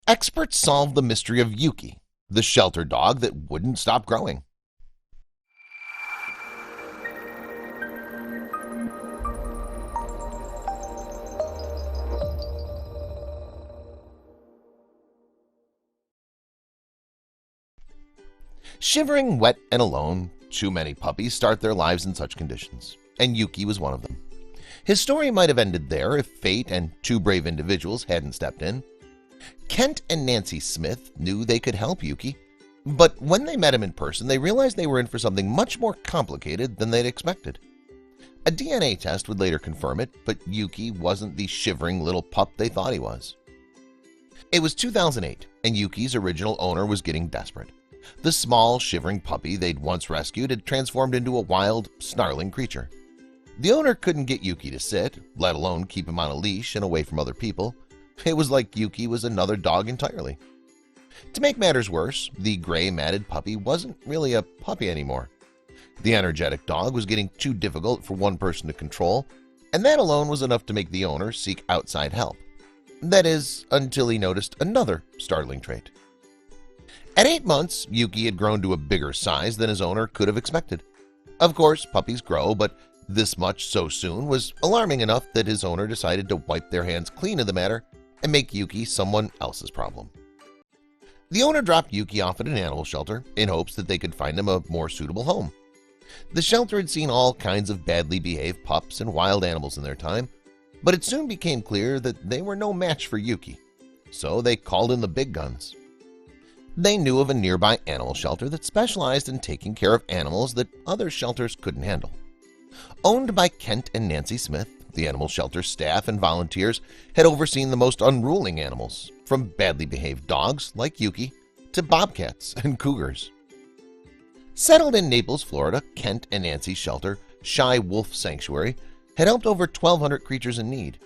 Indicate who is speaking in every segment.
Speaker 1: Experts solved the mystery of Yuki, the shelter dog that wouldn't stop growing. Shivering, wet, and alone, too many puppies start their lives in such conditions, and Yuki was one of them. His story might have ended there if fate and two brave individuals hadn't stepped in. Kent and Nancy Smith knew they could help Yuki, but when they met him in person, they realized they were in for something much more complicated than they'd expected. A DNA test would later confirm it, but Yuki wasn't the shivering little pup they thought he was. It was 2008, and Yuki's original owner was getting desperate. The small, shivering puppy they'd once rescued had transformed into a wild, snarling creature. The owner couldn't get Yuki to sit, let alone keep him on a leash and away from other people. It was like Yuki was another dog entirely. To make matters worse, the gray matted puppy wasn't really a puppy anymore. The energetic dog was getting too difficult for one person to control, and that alone was enough to make the owner seek outside help. That is, until he noticed another startling trait. At 8 months, Yuki had grown to a bigger size than his owner could have expected. Of course, puppies grow, but this much so soon was alarming enough that his owner decided to wipe their hands clean of the matter and make Yuki someone else's problem. The owner dropped Yuki off at an animal shelter in hopes that they could find him a more suitable home. The shelter had seen all kinds of badly behaved pups and wild animals in their time, but it soon became clear that they were no match for Yuki, so they called in the big guns. They knew of a nearby animal shelter that specialized in taking care of animals that other shelters couldn't handle. Owned by Kent and Nancy Smith, the animal shelter staff and volunteers had overseen the most unruly animals, from badly behaved dogs like Yuki to bobcats and cougars. Settled in Naples, Florida, Kent and Nancy's shelter, Shy Wolf Sanctuary, had helped over 1,200 creatures in need.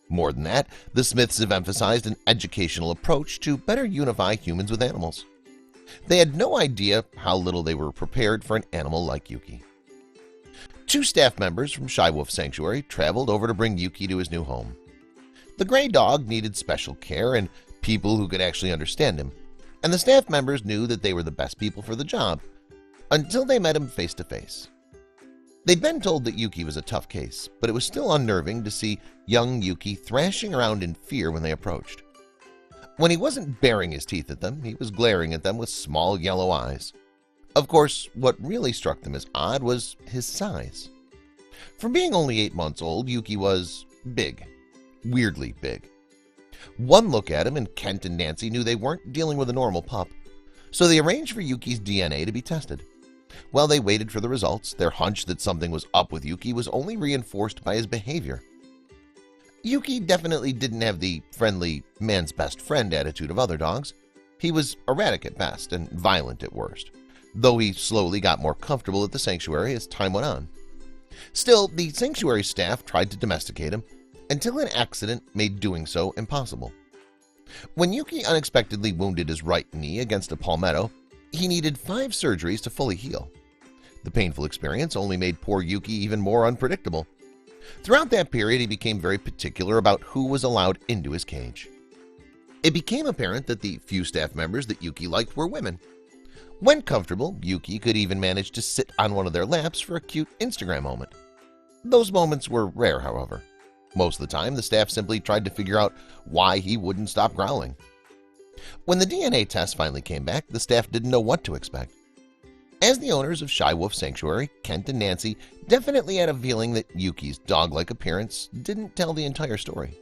Speaker 1: More than that, the Smiths have emphasized an educational approach to better unify humans with animals. They had no idea how little they were prepared for an animal like Yuki. 2 staff members from Shy Wolf Sanctuary traveled over to bring Yuki to his new home. The gray dog needed special care and people who could actually understand him, and the staff members knew that they were the best people for the job, until they met him face to face. They'd been told that Yuki was a tough case, but it was still unnerving to see young Yuki thrashing around in fear when they approached. When he wasn't baring his teeth at them, he was glaring at them with small yellow eyes. Of course, what really struck them as odd was his size. For being only 8 months old, Yuki was big, weirdly big. One look at him and Kent and Nancy knew they weren't dealing with a normal pup, so they arranged for Yuki's DNA to be tested. While they waited for the results, their hunch that something was up with Yuki was only reinforced by his behavior. Yuki definitely didn't have the friendly, man's best friend attitude of other dogs. He was erratic at best and violent at worst, though he slowly got more comfortable at the sanctuary as time went on. Still, the sanctuary staff tried to domesticate him until an accident made doing so impossible. When Yuki unexpectedly wounded his right knee against a palmetto, he needed 5 surgeries to fully heal. The painful experience only made poor Yuki even more unpredictable. Throughout that period, he became very particular about who was allowed into his cage. It became apparent that the few staff members that Yuki liked were women. When comfortable, Yuki could even manage to sit on one of their laps for a cute Instagram moment. Those moments were rare, however. Most of the time, the staff simply tried to figure out why he wouldn't stop growling. When the DNA test finally came back, the staff didn't know what to expect. As the owners of Shy Wolf Sanctuary, Kent and Nancy definitely had a feeling that Yuki's dog-like appearance didn't tell the entire story.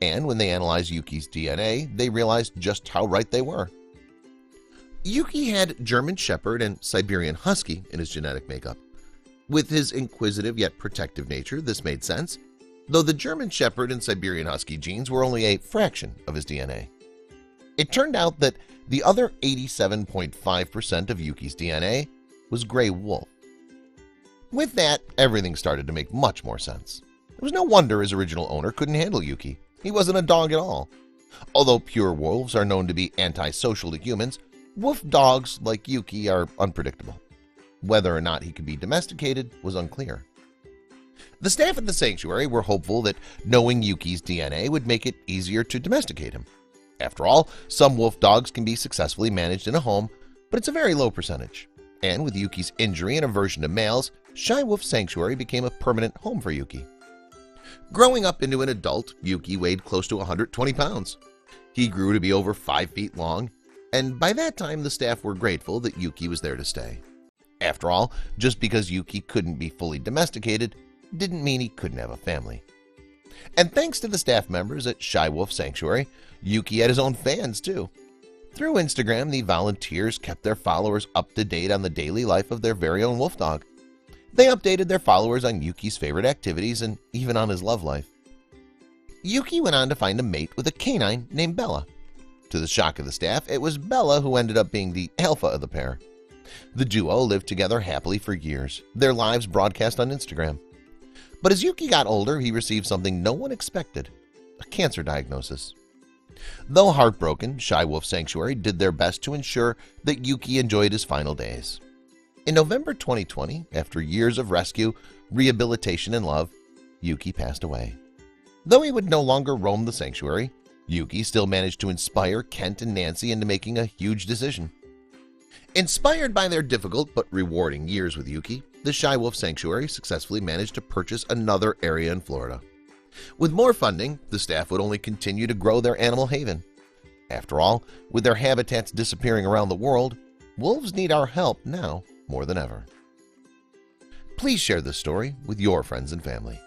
Speaker 1: And when they analyzed Yuki's DNA, they realized just how right they were. Yuki had German Shepherd and Siberian Husky in his genetic makeup. With his inquisitive yet protective nature, this made sense, though the German Shepherd and Siberian Husky genes were only a fraction of his DNA. It turned out that the other 87.5% of Yuki's DNA was gray wolf. With that, everything started to make much more sense. It was no wonder his original owner couldn't handle Yuki. He wasn't a dog at all. Although pure wolves are known to be antisocial to humans, wolf dogs like Yuki are unpredictable. Whether or not he could be domesticated was unclear. The staff at the sanctuary were hopeful that knowing Yuki's DNA would make it easier to domesticate him. After all, some wolf dogs can be successfully managed in a home, but it's a very low percentage. And with Yuki's injury and aversion to males, Shy Wolf Sanctuary became a permanent home for Yuki. Growing up into an adult, Yuki weighed close to 120 pounds. He grew to be over 5 feet long, and by that time the staff were grateful that Yuki was there to stay. After all, just because Yuki couldn't be fully domesticated didn't mean he couldn't have a family. And thanks to the staff members at Shy Wolf Sanctuary, Yuki had his own fans too. Through Instagram, the volunteers kept their followers up to date on the daily life of their very own wolf dog. They updated their followers on Yuki's favorite activities and even on his love life. Yuki went on to find a mate with a canine named Bella. To the shock of the staff, it was Bella who ended up being the alpha of the pair. The duo lived together happily for years, their lives broadcast on Instagram. But as Yuki got older, he received something no one expected: a cancer diagnosis. Though heartbroken, Shy Wolf Sanctuary did their best to ensure that Yuki enjoyed his final days. In November 2020, after years of rescue, rehabilitation, and love, Yuki passed away. Though he would no longer roam the sanctuary, Yuki still managed to inspire Kent and Nancy into making a huge decision. Inspired by their difficult but rewarding years with Yuki, the Shy Wolf Sanctuary successfully managed to purchase another area in Florida. With more funding, the staff would only continue to grow their animal haven. After all, with their habitats disappearing around the world, wolves need our help now more than ever. Please share this story with your friends and family.